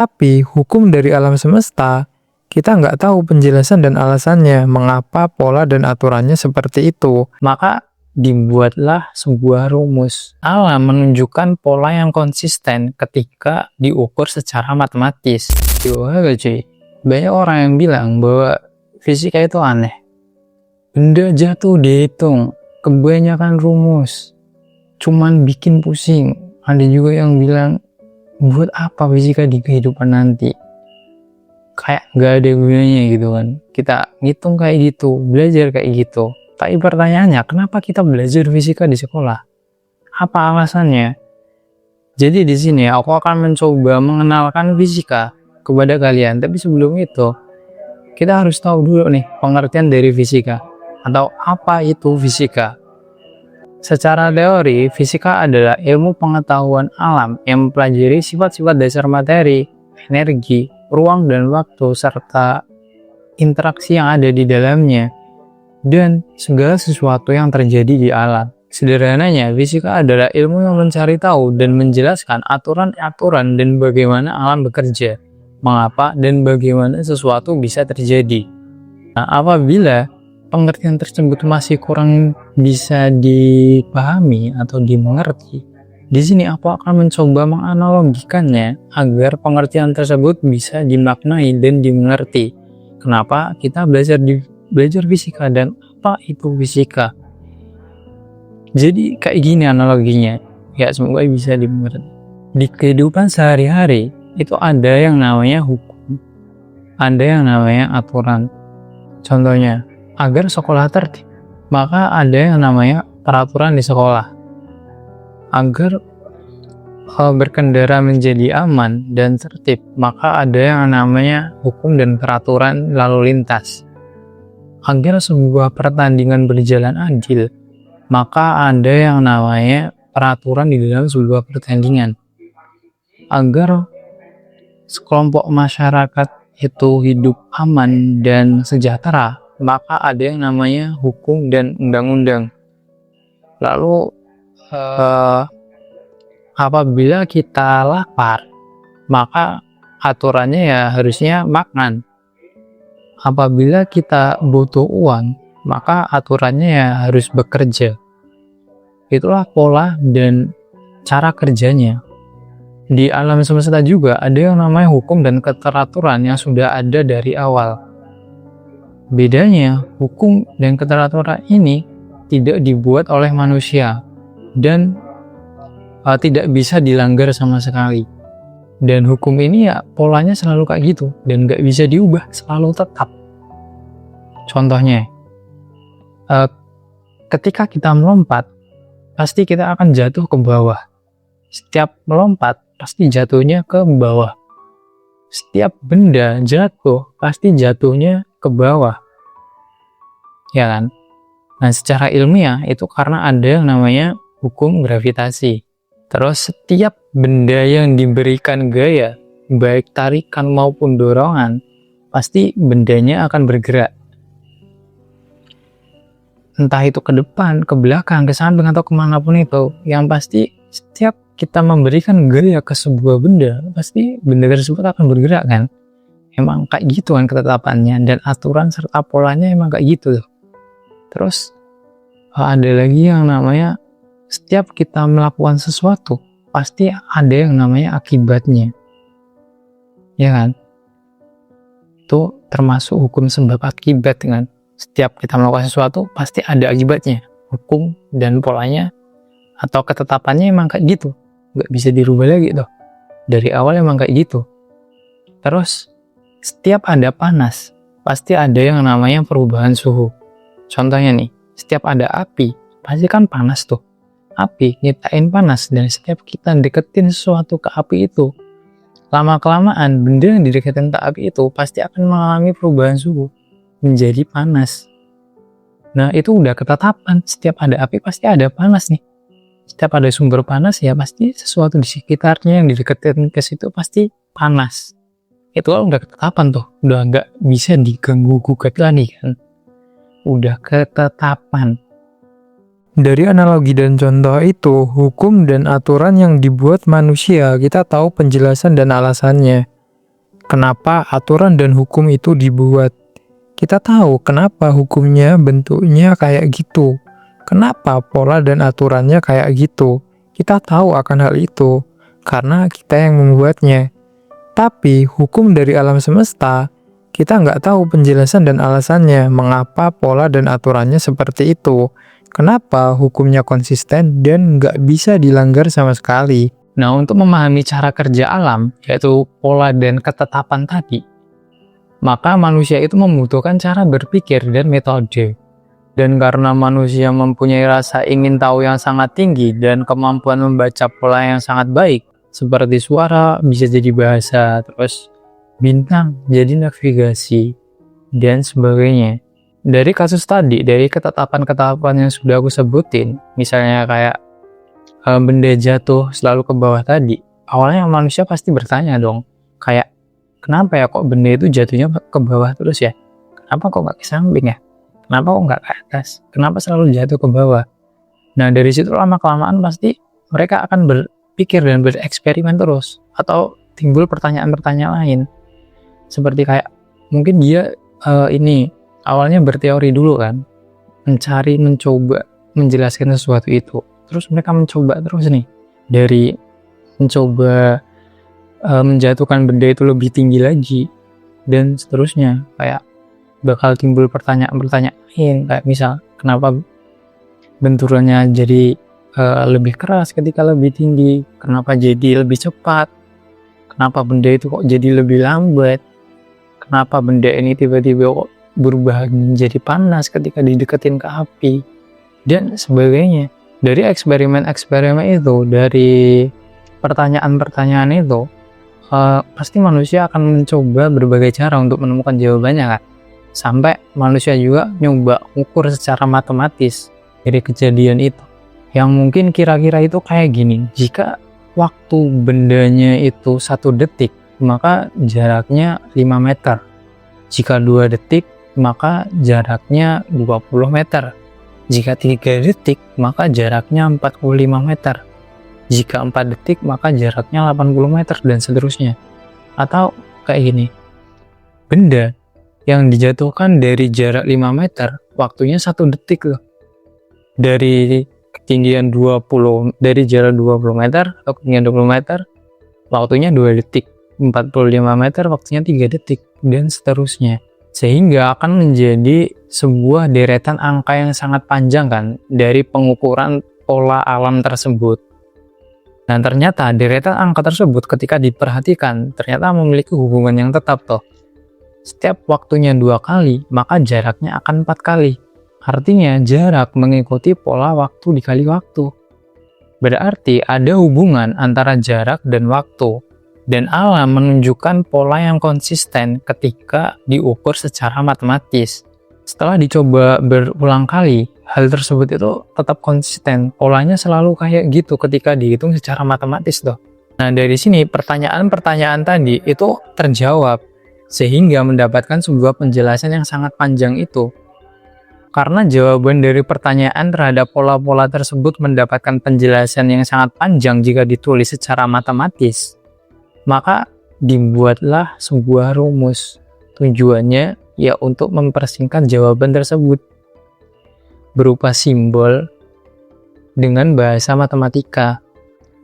Tapi hukum dari alam semesta, kita nggak tahu penjelasan dan alasannya mengapa pola dan aturannya seperti itu. Maka dibuatlah sebuah rumus. Alam menunjukkan pola yang konsisten ketika diukur secara matematis. Gimana cuy? Banyak orang yang bilang bahwa fisika itu aneh. Benda jatuh dihitung, kebanyakan rumus, cuman bikin pusing. Ada juga yang bilang, buat apa fisika di kehidupan nanti? Kayak gak ada gunanya gitu kan. Kita ngitung kayak gitu, belajar kayak gitu. Tapi pertanyaannya, kenapa kita belajar fisika di sekolah? Apa alasannya? Jadi di sini aku akan mencoba mengenalkan fisika kepada kalian. Tapi sebelum itu, kita harus tahu dulu nih pengertian dari fisika. Atau apa itu fisika? Secara teori, fisika adalah ilmu pengetahuan alam yang mempelajari sifat-sifat dasar materi, energi, ruang dan waktu, serta interaksi yang ada di dalamnya, dan segala sesuatu yang terjadi di alam. Sederhananya, fisika adalah ilmu yang mencari tahu dan menjelaskan aturan-aturan dan bagaimana alam bekerja, mengapa dan bagaimana sesuatu bisa terjadi. Nah, apabila pengertian tersebut masih kurang bisa dipahami atau dimengerti, di sini aku akan mencoba menganalogikannya agar pengertian tersebut bisa dimaknai dan dimengerti. Kenapa kita belajar fisika dan apa itu fisika? Jadi kayak gini analoginya, ya semoga bisa dimengerti. Di kehidupan sehari-hari itu ada yang namanya hukum, ada yang namanya aturan. Contohnya, agar sekolah tertib, maka ada yang namanya peraturan di sekolah. Agar berkendara menjadi aman dan tertib, maka ada yang namanya hukum dan peraturan lalu lintas. Agar sebuah pertandingan berjalan adil, maka ada yang namanya peraturan di dalam sebuah pertandingan. Agar sekelompok masyarakat itu hidup aman dan sejahtera, maka ada yang namanya hukum dan undang-undang. Lalu apabila kita lapar, maka aturannya ya harusnya makan. Apabila kita butuh uang, maka aturannya ya harus bekerja. Itulah pola dan cara kerjanya. Di alam semesta juga ada yang namanya hukum dan keteraturan yang sudah ada dari awal. Bedanya, hukum dan keteraturan ini tidak dibuat oleh manusia dan tidak bisa dilanggar sama sekali. Dan hukum ini ya polanya selalu kayak gitu dan nggak bisa diubah, selalu tetap. Contohnya, ketika kita melompat, pasti kita akan jatuh ke bawah. Setiap melompat, pasti jatuhnya ke bawah. Setiap benda jatuh, pasti jatuhnya ke bawah. Ya kan? Nah, secara ilmiah itu karena ada yang namanya hukum gravitasi. Terus setiap benda yang diberikan gaya, baik tarikan maupun dorongan, pasti bendanya akan bergerak. Entah itu ke depan, ke belakang, ke samping, atau kemanapun itu. Yang pasti setiap kita memberikan gaya ke sebuah benda, pasti benda tersebut akan bergerak kan. Emang kayak gitu kan ketetapannya, dan aturan serta polanya emang kayak gitu loh. Terus ada lagi yang namanya setiap kita melakukan sesuatu pasti ada yang namanya akibatnya, ya kan? Itu termasuk hukum sebab akibat kan. Setiap kita melakukan sesuatu pasti ada akibatnya. Hukum dan polanya atau ketetapannya emang kayak gitu, nggak bisa dirubah lagi tuh. Dari awal emang kayak gitu. Terus setiap ada panas pasti ada yang namanya perubahan suhu. Contohnya nih, setiap ada api pasti kan panas tuh. Api nyiptain panas, dan setiap kita deketin sesuatu ke api itu, lama-kelamaan benda yang dideketin ke api itu pasti akan mengalami perubahan suhu menjadi panas. Nah, itu udah ketetapan, setiap ada api pasti ada panas nih. Setiap ada sumber panas ya pasti sesuatu di sekitarnya yang dideketin ke situ pasti panas. Itu udah ketetapan tuh, udah nggak bisa diganggu gugat lagi kan. Udah ketetapan. Dari analogi dan contoh itu, hukum dan aturan yang dibuat manusia, kita tahu penjelasan dan alasannya. kenapa aturan dan hukum itu dibuat. Kita tahu kenapa hukumnya bentuknya kayak gitu. Kenapa pola dan aturannya kayak gitu. Kita tahu akan hal itu, karena kita yang membuatnya. Tapi hukum dari alam semesta, kita nggak tahu penjelasan dan alasannya mengapa pola dan aturannya seperti itu. Kenapa hukumnya konsisten dan nggak bisa dilanggar sama sekali. Nah, untuk memahami cara kerja alam, yaitu pola dan ketetapan tadi, maka manusia itu membutuhkan cara berpikir dan metode. Dan karena manusia mempunyai rasa ingin tahu yang sangat tinggi dan kemampuan membaca pola yang sangat baik, seperti suara bisa jadi bahasa, terus bintang jadi navigasi, dan sebagainya. Dari kasus tadi, dari ketetapan-ketetapan yang sudah aku sebutin, misalnya kayak benda jatuh selalu ke bawah tadi, awalnya manusia pasti bertanya dong, kayak kenapa ya kok benda itu jatuhnya ke bawah terus ya? Kenapa kok nggak ke samping ya? Kenapa kok nggak ke atas? Kenapa selalu jatuh ke bawah? Nah, dari situ lama-kelamaan pasti mereka akan berpikir dan bereksperimen terus, atau timbul pertanyaan-pertanyaan lain. Seperti kayak, mungkin dia ini awalnya berteori dulu kan, mencoba menjelaskan sesuatu itu. Terus mereka mencoba terus nih, dari mencoba menjatuhkan benda itu lebih tinggi lagi, dan seterusnya. Kayak bakal timbul pertanyaan-pertanyaan lain, kayak misal, kenapa benturannya jadi lebih keras ketika lebih tinggi, kenapa jadi lebih cepat, kenapa benda itu kok jadi lebih lambat, kenapa benda ini tiba-tiba kok berubah menjadi panas ketika dideketin ke api, dan sebagainya. Dari eksperimen-eksperimen itu, dari pertanyaan-pertanyaan itu, pasti manusia akan mencoba berbagai cara untuk menemukan jawabannya kan. Sampai manusia juga nyoba ukur secara matematis dari kejadian itu. Yang mungkin kira-kira itu kayak gini, jika waktu bendanya itu 1 detik, maka jaraknya 5 meter. Jika 2 detik, maka jaraknya 20 meter. Jika 3 detik, maka jaraknya 45 meter. Jika 4 detik, maka jaraknya 80 meter, dan seterusnya. Atau kayak gini, benda yang dijatuhkan dari jarak 5 meter, waktunya 1 detik loh. Dari ketinggian dari jarak 20 meter atau ketinggian 20 meter, waktunya 2 detik. 45 meter, waktunya 3 detik, dan seterusnya. Sehingga akan menjadi sebuah deretan angka yang sangat panjang kan, dari pengukuran pola alam tersebut. Dan ternyata deretan angka tersebut ketika diperhatikan, ternyata memiliki hubungan yang tetap toh. Setiap waktunya 2 kali, maka jaraknya akan 4 kali. Artinya jarak mengikuti pola waktu dikali waktu. Berarti ada hubungan antara jarak dan waktu. Dan alam menunjukkan pola yang konsisten ketika diukur secara matematis. Setelah dicoba berulang kali, hal tersebut itu tetap konsisten. Polanya selalu kayak gitu ketika dihitung secara matematis tuh. Nah, dari sini pertanyaan-pertanyaan tadi itu terjawab, sehingga mendapatkan sebuah penjelasan yang sangat panjang itu. Karena jawaban dari pertanyaan terhadap pola-pola tersebut mendapatkan penjelasan yang sangat panjang jika ditulis secara matematis, maka dibuatlah sebuah rumus. Tujuannya ya untuk mempersingkat jawaban tersebut berupa simbol dengan bahasa matematika.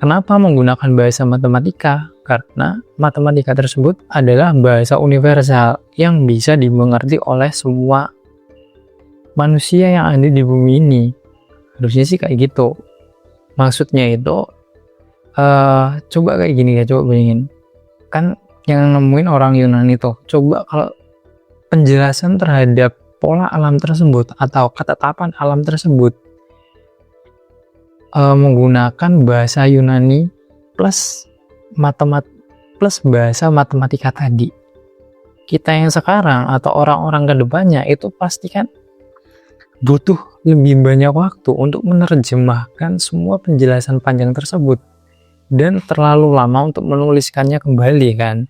Kenapa menggunakan bahasa matematika? Karena matematika tersebut adalah bahasa universal yang bisa dimengerti oleh semua manusia yang ada di bumi ini. Harusnya sih kayak gitu. Maksudnya itu coba kayak gini ya, coba bayangin. Kan yang nemuin orang Yunani tuh. Coba kalau penjelasan terhadap pola alam tersebut atau ketetapan alam tersebut menggunakan bahasa Yunani plus bahasa matematika tadi. Kita yang sekarang atau orang-orang kedepannya itu pasti kan butuh lebih banyak waktu untuk menerjemahkan semua penjelasan panjang tersebut, dan terlalu lama untuk menuliskannya kembali kan.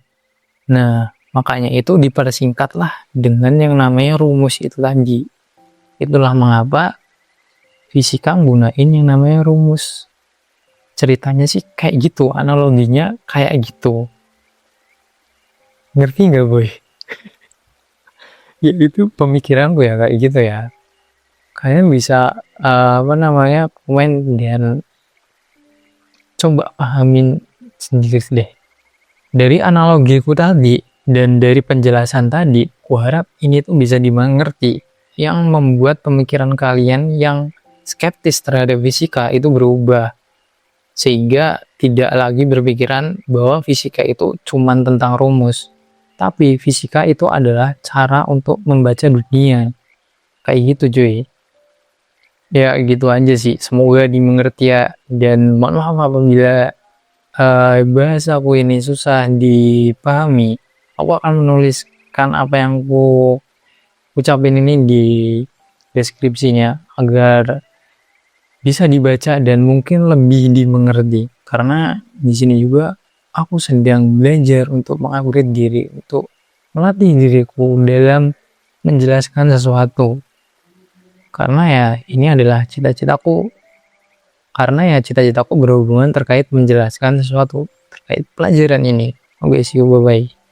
Nah, makanya itu dipersingkatlah dengan yang namanya rumus itu tadi. Itulah mengapa fisika menggunakan yang namanya rumus. Ceritanya sih kayak gitu, analoginya kayak gitu. Ngerti nggak boy? Ya itu pemikiranku ya kayak gitu ya. Kalian bisa komen dan coba pahamin sendiri deh. Dari analogiku tadi dan dari penjelasan tadi, kuharap ini tuh bisa dimengerti, yang membuat pemikiran kalian yang skeptis terhadap fisika itu berubah, sehingga tidak lagi berpikiran bahwa fisika itu cuman tentang rumus, tapi fisika itu adalah cara untuk membaca dunia. Kayak gitu cuy. Ya gitu aja sih, semoga dimengerti ya, dan mohon maaf apabila bahasaku ini susah dipahami. Aku akan menuliskan apa yang ku ucapin ini di deskripsinya agar bisa dibaca dan mungkin lebih dimengerti. Karena di sini juga aku sedang belajar untuk mengupgrade diri, untuk melatih diriku dalam menjelaskan sesuatu. Karena ya ini adalah cita-citaku. Karena ya cita-citaku berhubungan terkait menjelaskan sesuatu terkait pelajaran ini. Oke, see you, bye-bye.